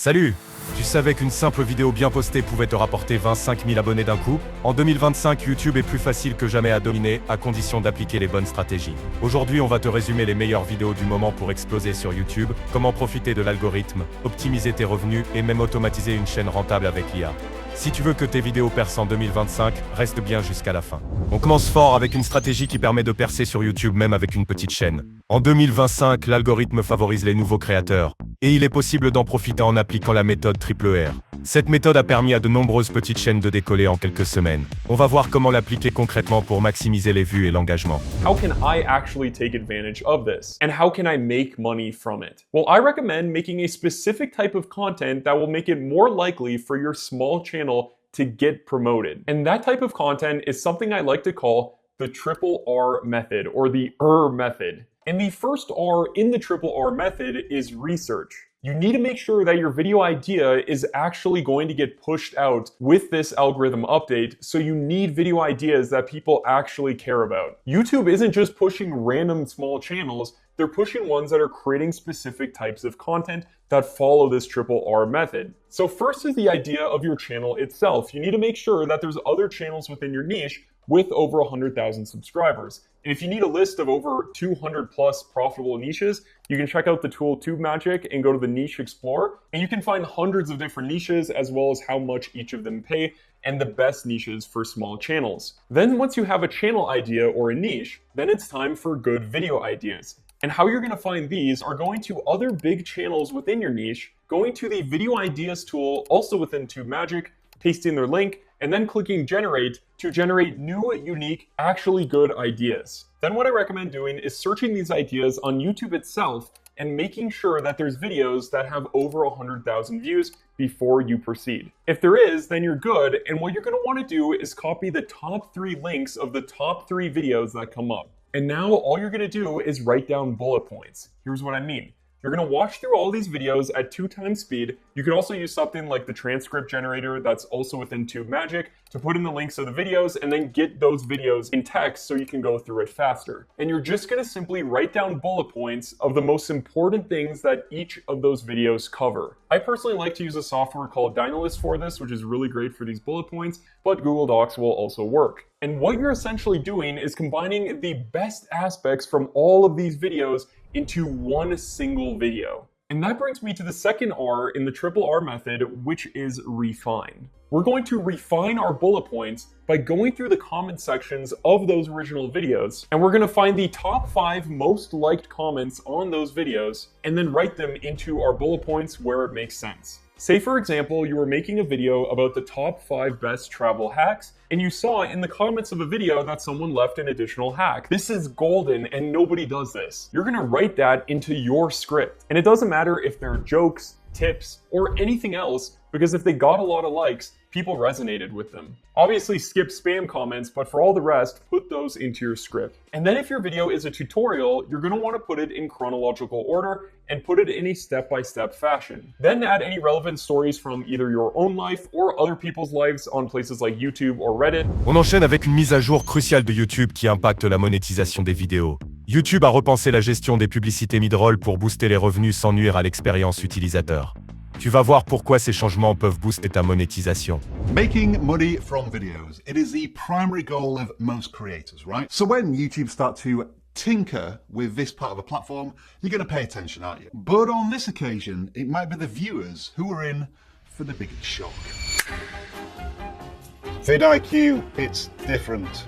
Salut! Tu savais qu'une simple vidéo bien postée pouvait te rapporter 25 000 abonnés d'un coup? En 2025, YouTube est plus facile que jamais à dominer, à condition d'appliquer les bonnes stratégies. Aujourd'hui, on va te résumer les meilleures vidéos du moment pour exploser sur YouTube, comment profiter de l'algorithme, optimiser tes revenus et même automatiser une chaîne rentable avec l'IA. Si tu veux que tes vidéos percent en 2025, reste bien jusqu'à la fin. On commence fort avec une stratégie qui permet de percer sur YouTube même avec une petite chaîne. En 2025, l'algorithme favorise les nouveaux créateurs. Et il est possible d'en profiter en appliquant la méthode RR. Cette méthode a permis à de nombreuses petites chaînes de décoller en quelques semaines. On va voir comment l'appliquer concrètement pour maximiser les vues et l'engagement. How can I actually take advantage of this? And how can I make money from it? Well, I recommend making a specific type of content that will make it more likely for your small channel to get promoted. And that type of content is something I like to call the triple R method, or the method. And the first R in the triple R method is research. You need to make sure that your video idea is actually going to get pushed out with this algorithm update, so you need video ideas that people actually care about. YouTube isn't just pushing random small channels, they're pushing ones that are creating specific types of content that follow this triple R method. So first is the idea of your channel itself. You need to make sure that there's other channels within your niche with over 100,000 subscribers. And if you need a list of over 200 plus profitable niches, you can check out the tool TubeMagic and go to the Niche Explorer, and you can find hundreds of different niches as well as how much each of them pay and the best niches for small channels. Then once you have a channel idea or a niche, then it's time for good video ideas. And how you're going to find these are going to other big channels within your niche, going to the Video Ideas tool also within TubeMagic, pasting their link, and then clicking generate to generate new, unique, actually good ideas. Then what I recommend doing is searching these ideas on YouTube itself and making sure that there's videos that have over 100,000 views before you proceed. If there is, then you're good, and what you're going to want to do is copy the top 3 links of the top 3 videos that come up. And now all you're going to do is write down bullet points. Here's what I mean. You're going to watch through all these videos at 2 times speed. You can also use something like the transcript generator that's also within TubeMagic to put in the links of the videos and then get those videos in text so you can go through it faster. And you're just going to simply write down bullet points of the most important things that each of those videos cover. I personally like to use a software called Dynalist for this, which is really great for these bullet points, but Google Docs will also work. And what you're essentially doing is combining the best aspects from all of these videos into one single video. And that brings me to the second R in the triple R method, which is refine. We're going to refine our bullet points by going through the comment sections of those original videos, and we're going to find the top 5 most liked comments on those videos, and then write them into our bullet points where it makes sense. Say, for example, you were making a video about the top 5 best travel hacks, and you saw in the comments of a video that someone left an additional hack. This is golden, and nobody does this. You're gonna write that into your script. And it doesn't matter if they're jokes, tips, or anything else, because if they got a lot of likes, people resonated with them. Obviously skip spam comments, but for all the rest, put those into your script. And then if your video is a tutorial, you're gonna wanna put it in chronological order and put it in a step-by-step fashion. Then add any relevant stories from either your own life or other people's lives on places like YouTube or Reddit. On enchaîne avec une mise à jour cruciale de YouTube qui impacte la monétisation des vidéos. YouTube a repensé la gestion des publicités mid-roll pour booster les revenus sans nuire à l'expérience utilisateur. Tu vas voir pourquoi ces changements peuvent booster ta monétisation. Making money from videos. It is the primary goal of most creators, right? So when YouTube start to tinker with this part of a platform, you're going to pay attention, aren't you? But on this occasion, it might be the viewers who are in for the biggest shock. VidIQ, it's different.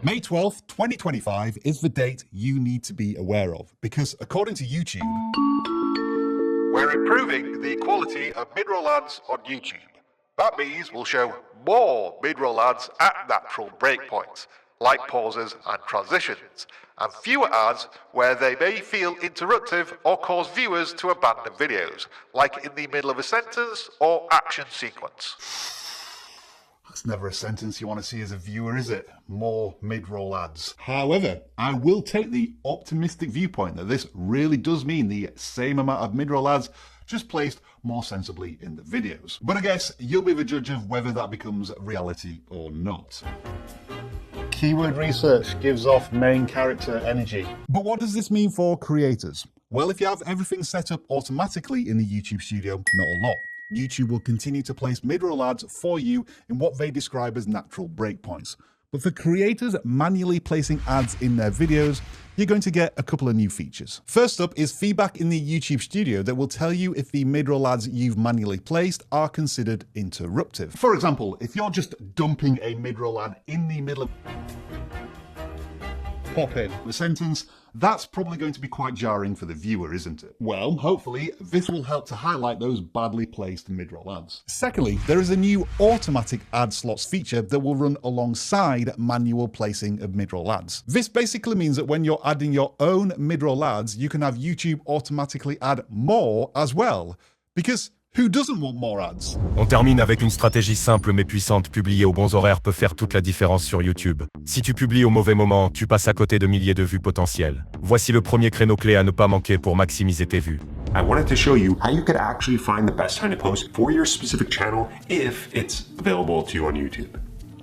May 12th, 2025 is the date you need to be aware of, because according to YouTube, we're improving the quality of mid-roll ads on YouTube. That means we'll show more mid-roll ads at natural breakpoints, like pauses and transitions, and fewer ads where they may feel interruptive or cause viewers to abandon videos, like in the middle of a sentence or action sequence. That's never a sentence you want to see as a viewer, is it? More mid-roll ads. However, I will take the optimistic viewpoint that this really does mean the same amount of mid-roll ads, just placed more sensibly in the videos. But I guess you'll be the judge of whether that becomes reality or not. Keyword research gives off main character energy. But what does this mean for creators? Well, if you have everything set up automatically in the YouTube studio, not a lot. YouTube will continue to place mid-roll ads for you in what they describe as natural breakpoints. But for creators manually placing ads in their videos, you're going to get a couple of new features. First up is feedback in the YouTube studio that will tell you if the mid-roll ads you've manually placed are considered interruptive. For example, if you're just dumping a mid-roll ad in the middle of pop in the sentence, that's probably going to be quite jarring for the viewer, isn't it? Well, hopefully this will help to highlight those badly placed mid-roll ads. Secondly, there is a new automatic ad slots feature that will run alongside manual placing of mid-roll ads. This basically means that when you're adding your own mid-roll ads, you can have YouTube automatically add more as well. Because who doesn't want more ads? On termine avec une stratégie simple mais puissante. Publier aux bons horaires peut faire toute la différence sur YouTube. Si tu publies au mauvais moment, tu passes à côté de milliers de vues potentielles. Voici le premier créneau clé à ne pas manquer pour maximiser tes vues. I wanted to show you how you could actually find the best time to post for your specific channel if it's available to you on YouTube.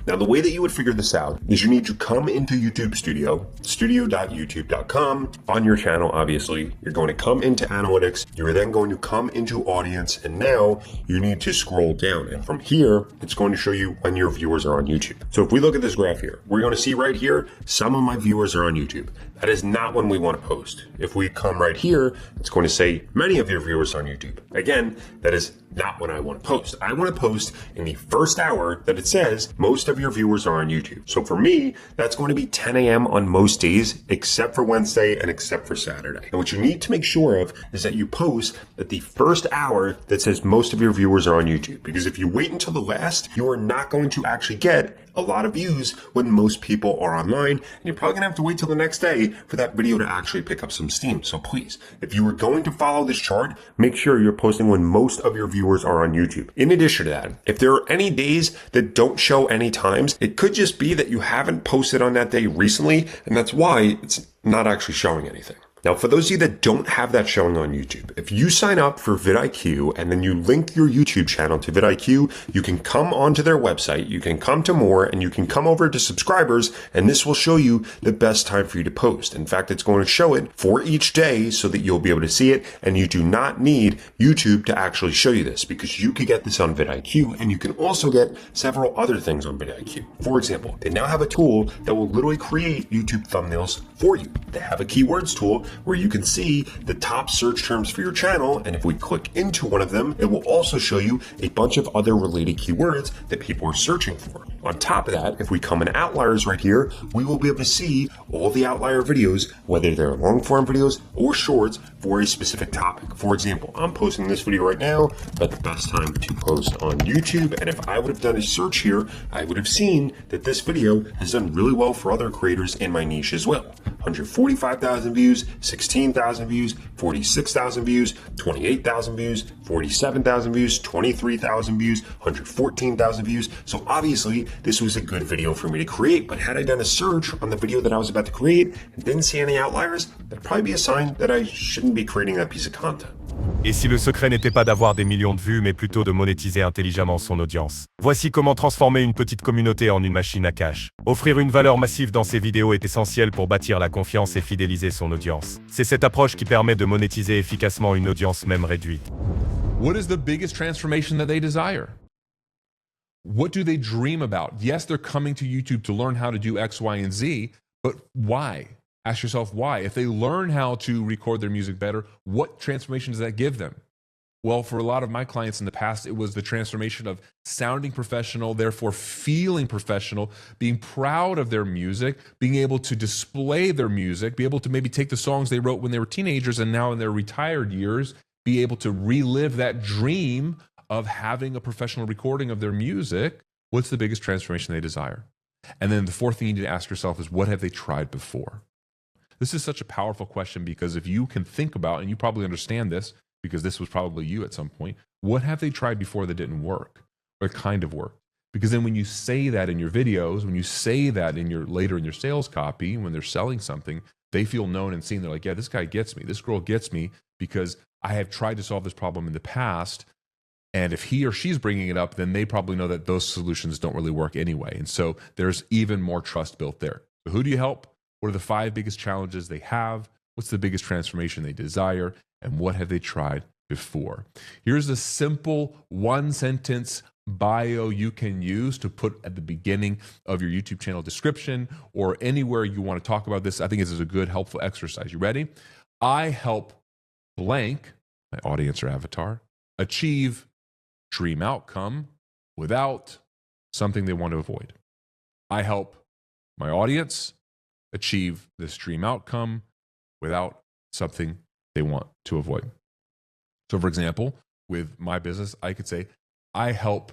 Now, the way that you would figure this out is you need to come into YouTube Studio, studio.youtube.com, on your channel, obviously. You're going to come into analytics. You're then going to come into audience. And now you need to scroll down. And from here, it's going to show you when your viewers are on YouTube. So if we look at this graph here, we're going to see right here, some of my viewers are on YouTube. That is not when we want to post. If we come right here, it's going to say many of your viewers are on YouTube. Again, that is not when I want to post. I want to post in the first hour that it says most of your viewers are on YouTube. So for me, that's going to be 10 a.m. on most days, except for Wednesday and except for Saturday. And what you need to make sure of is that you post at the first hour that says most of your viewers are on YouTube. Because if you wait until the last, you are not going to actually get a lot of views when most people are online, and you're probably gonna have to wait till the next day for that video to actually pick up some steam. So please, if you are going to follow this chart, make sure you're posting when most of your viewers are on YouTube. In addition to that, if there are any days that don't show any times, it could just be that you haven't posted on that day recently, and that's why it's not actually showing anything. Now, for those of you that don't have that showing on YouTube, if you sign up for vidIQ and then you link your YouTube channel to vidIQ, you can come onto their website, you can come to more, and you can come over to subscribers, and this will show you the best time for you to post. In fact, it's going to show it for each day so that you'll be able to see it, and you do not need YouTube to actually show you this because you could get this on vidIQ, and you can also get several other things on vidIQ. For example, they now have a tool that will literally create YouTube thumbnails for you. They have a keywords tool where you can see the top search terms for your channel, and if we click into one of them, it will also show you a bunch of other related keywords that people are searching for. On top of that, if we come in outliers right here, we will be able to see all the outlier videos, whether they're long form videos or shorts for a specific topic. For example, I'm posting this video right now at the best time to post on YouTube, and if I would have done a search here, I would have seen that this video has done really well for other creators in my niche as well. 145,000 views, 16,000 views, 46,000 views, 28,000 views, 47,000 views, 23,000 views, 114,000 views. So obviously this was a good video for me to create, but had I done a search on the video that I was about to create and didn't see any outliers, that'd probably be a sign that I shouldn't be creating that piece of content. Et si le secret n'était pas d'avoir des millions de vues, mais plutôt de monétiser intelligemment son audience? Voici comment transformer une petite communauté en une machine à cash. Offrir une valeur massive dans ses vidéos est essentiel pour bâtir la confiance et fidéliser son audience. C'est cette approche qui permet de monétiser efficacement une audience même réduite. What is the biggest transformation that they desire? What do they dream about? Yes, they're coming to YouTube to learn how to do X, Y, and Z, but why? Ask yourself why. If they learn how to record their music better, what transformation does that give them? Well, for a lot of my clients in the past, it was the transformation of sounding professional, therefore feeling professional, being proud of their music, being able to display their music, be able to maybe take the songs they wrote when they were teenagers and now in their retired years, be able to relive that dream of having a professional recording of their music. What's the biggest transformation they desire? And then the fourth thing you need to ask yourself is, what have they tried before? This is such a powerful question because if you can think about, and you probably understand this because this was probably you at some point, what have they tried before that didn't work or kind of work? Because then when you say that in your videos, when you say that in your later in your sales copy, when they're selling something, they feel known and seen. They're like, yeah, this guy gets me. This girl gets me because I have tried to solve this problem in the past. And if he or she's bringing it up, then they probably know that those solutions don't really work anyway. And so there's even more trust built there. So who do you help? What are the 5 biggest challenges they have? what's the biggest transformation they desire, and what have they tried before. Here's a simple one-sentence bio you can use to put at the beginning of your YouTube channel description or anywhere you want to talk about this. I think this is a good, helpful exercise. You ready? I help blank, my audience or avatar, achieve dream outcome without something they want to avoid. I help my audience achieve this dream outcome without something they want to avoid. So for example, with my business, I could say, I help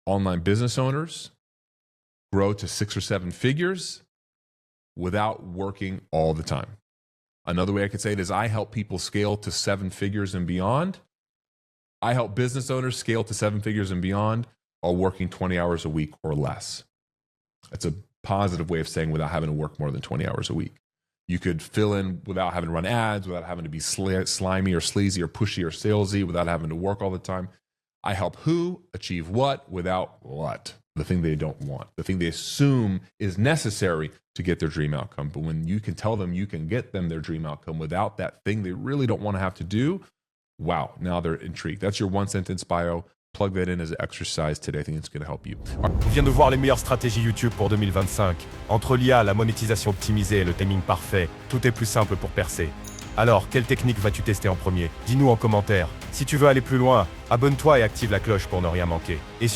online business owners grow to 6 or 7 figures without working all the time. Another way I could say it is I help people scale to 7 figures and beyond. I help business owners scale to 7 figures and beyond while working 20 hours a week or less. That's a positive way of saying without having to work more than 20 hours a week. You could fill in without having to run ads, without having to be slimy or sleazy or pushy or salesy, without having to work all the time. I help who achieve what without what? The thing they don't want, the thing they assume is necessary to get their dream outcome. But when you can tell them you can get them their dream outcome without that thing they really don't want to have to do, wow, now they're intrigued. That's your one-sentence bio. Plug that in as an exercise today. I think it's going to help you. On vient de voir les meilleures stratégies YouTube pour 2025. Entre l'IA, la monétisation optimisée et le timing parfait, tout est plus simple pour percer. Alors, quelle technique vas-tu tester en premier? Dis-nous en commentaire. Si tu veux aller plus loin, abonne-toi et active la cloche pour ne rien manquer. Et